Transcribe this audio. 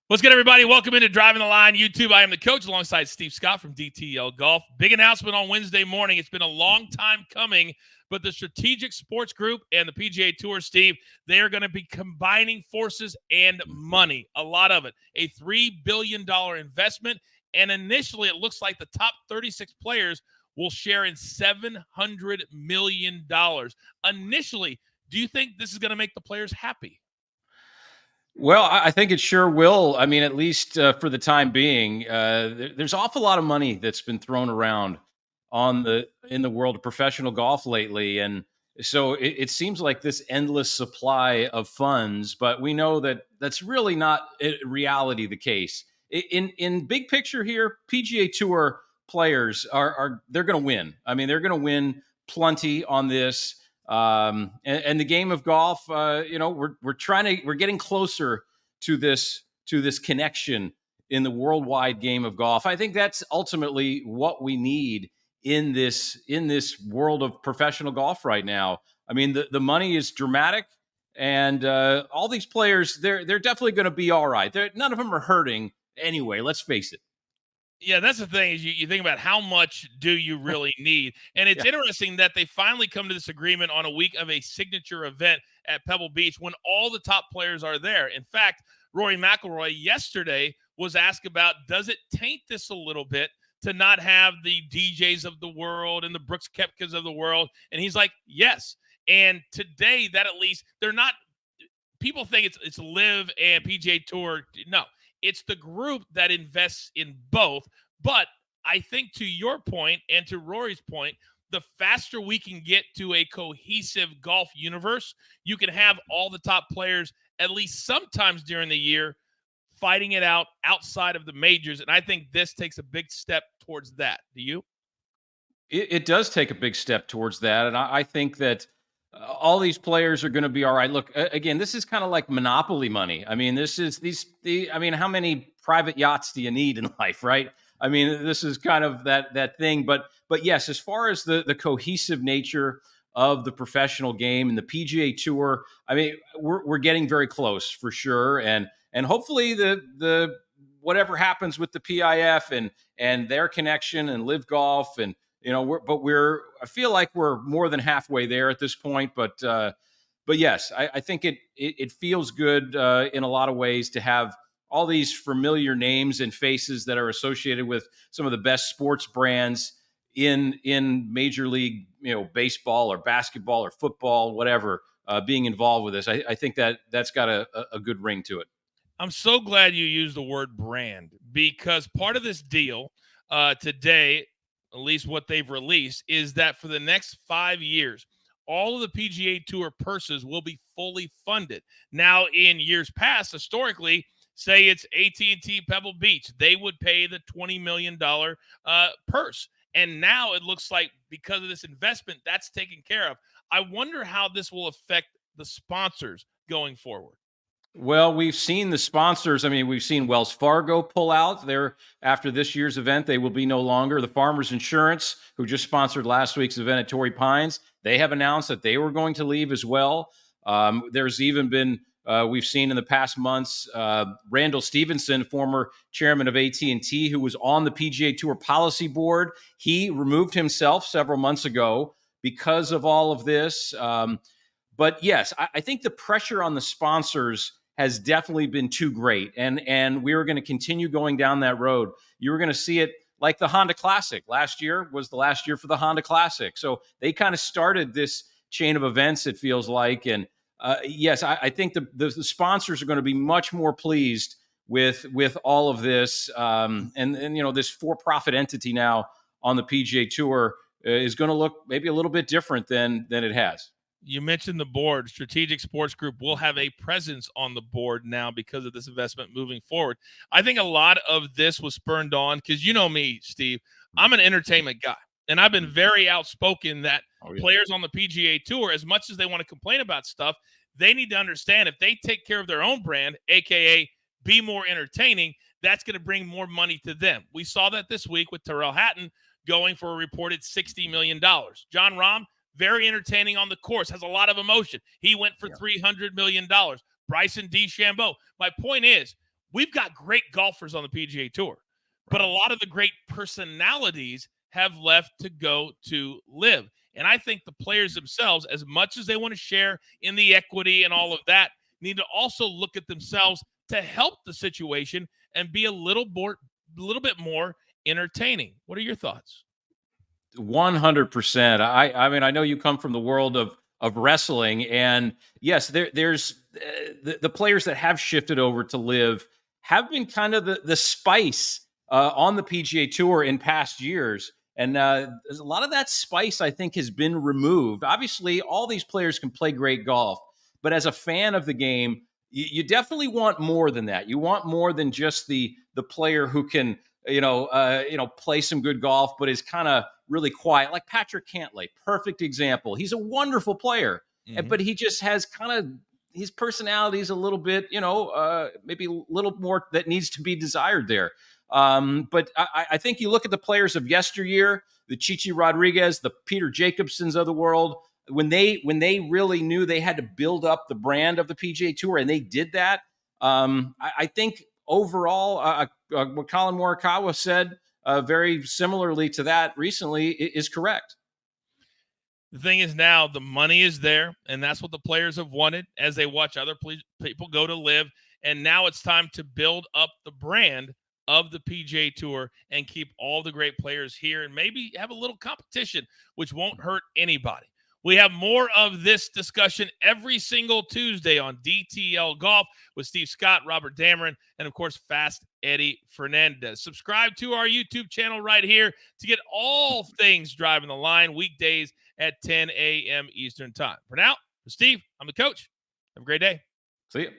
What's good, everybody? Welcome into Driving the Line YouTube. I am the coach alongside Steve Scott from DTL Golf. Big announcement on Wednesday morning. It's been a long time coming, but the Strategic Sports Group and the PGA Tour, Steve, they are going to be combining forces and money, a lot of it. A $3 billion investment, and initially it looks like the top 36 players will share in $700 million. Initially, do you think this is going to make the players happy? Well, I think it sure will. I mean, at least for the time being, there's an awful lot of money that's been thrown around in the world of professional golf lately, and so it seems like this endless supply of funds. But we know that that's really not in reality the case. In big picture here, PGA Tour players are they're going to win. I mean, they're going to win plenty on this. And the game of golf, we're getting closer to this connection in the worldwide game of golf. I think that's ultimately what we need in this world of professional golf right now. I mean, the money is dramatic, and all these players, they're definitely going to be all right. None of them are hurting anyway. Let's face it. Yeah, that's the thing is you think about how much do you really need. And it's Yeah. interesting that they finally come to this agreement on a week of a signature event at Pebble Beach when all the top players are there. In fact, Rory McIlroy yesterday was asked about, does it taint this a little bit to not have the DJs of the world and the Brooks Koepkas of the world? And he's like, yes. And today that at least they're not people think it's Live and PGA Tour. No, it's the group that invests in both. But I think to your point and to Rory's point, the faster we can get to a cohesive golf universe, you can have all the top players at least sometimes during the year fighting it out outside of the majors. And I think this takes a big step towards that. Do you? It does take a big step towards that, and I think that all these players are going to be all right. Look, again, this is kind of like monopoly money. I mean, this is the. I mean, how many private yachts do you need in life, right? I mean, this is kind of that thing. But yes, as far as the cohesive nature of the professional game and the PGA Tour, I mean, we're getting very close for sure, and hopefully the whatever happens with the PIF and their connection and Live Golf and I feel like we're more than halfway there at this point. But yes, I think it feels good in a lot of ways to have all these familiar names and faces that are associated with some of the best sports brands in Major League, baseball or basketball or football, whatever, being involved with this. I think that's got a good ring to it. I'm so glad you used the word brand because part of this deal today, at least what they've released, is that for the next 5 years, all of the PGA Tour purses will be fully funded. Now, in years past, historically, say it's AT&T Pebble Beach, they would pay the $20 million purse. And now it looks like because of this investment, that's taken care of. I wonder how this will affect the sponsors going forward. Well, we've seen the sponsors. I mean, we've seen Wells Fargo pull out. There after this year's event, they will be no longer. The Farmers Insurance, who just sponsored last week's event at Torrey Pines, they have announced that they were going to leave as well. There's even been we've seen in the past months Randall Stevenson, former chairman of AT&T, who was on the PGA Tour policy board. He removed himself several months ago because of all of this. But yes, I think the pressure on the sponsors has definitely been too great. And we are going to continue going down that road. You were going to see it like the Honda Classic. Last year was the last year for the Honda Classic. So they kind of started this chain of events, it feels like. And yes, I think the sponsors are going to be much more pleased with all of this. And this for-profit entity now on the PGA Tour is going to look maybe a little bit different than it has. You mentioned the board. Strategic Sports Group will have a presence on the board now because of this investment moving forward. I think a lot of this was spurned on because you know me, Steve. I'm an entertainment guy, and I've been very outspoken that players on the PGA Tour, as much as they want to complain about stuff, they need to understand if they take care of their own brand, aka be more entertaining, that's going to bring more money to them. We saw that this week with Terrell Hatton going for a reported $60 million. John Rahm, very entertaining on the course, has a lot of emotion. He went for $300 million. Bryson DeChambeau. My point is, we've got great golfers on the PGA Tour, but a lot of the great personalities have left to go to live. And I think the players themselves, as much as they want to share in the equity and all of that, need to also look at themselves to help the situation and be a little bit more entertaining. What are your thoughts? 100%. I mean, I know you come from the world of wrestling, and yes, there's the players that have shifted over to live have been kind of the spice on the PGA Tour in past years. And a lot of that spice, I think, has been removed. Obviously, all these players can play great golf, but as a fan of the game, you definitely want more than that. You want more than just the player who can play some good golf, but is kind of really quiet, like Patrick Cantlay. Perfect example. He's a wonderful player, but he just has kind of his personality is a little bit, maybe a little more that needs to be desired there. But I think you look at the players of yesteryear, the Chichi Rodriguez, the Peter Jacobsons of the world, when they really knew they had to build up the brand of the PGA Tour, and they did that. I think overall, what Colin Morikawa said very similarly to that recently is correct. The thing is now the money is there, and that's what the players have wanted as they watch other people go to live. And now it's time to build up the brand of the PGA Tour and keep all the great players here and maybe have a little competition, which won't hurt anybody. We have more of this discussion every single Tuesday on DTL Golf with Steve Scott, Robert Dameron, and, of course, Fast Eddie Fernandez. Subscribe to our YouTube channel right here to get all things Driving the Line weekdays at 10 a.m. Eastern Time. For now, for Steve, I'm the coach. Have a great day. See you.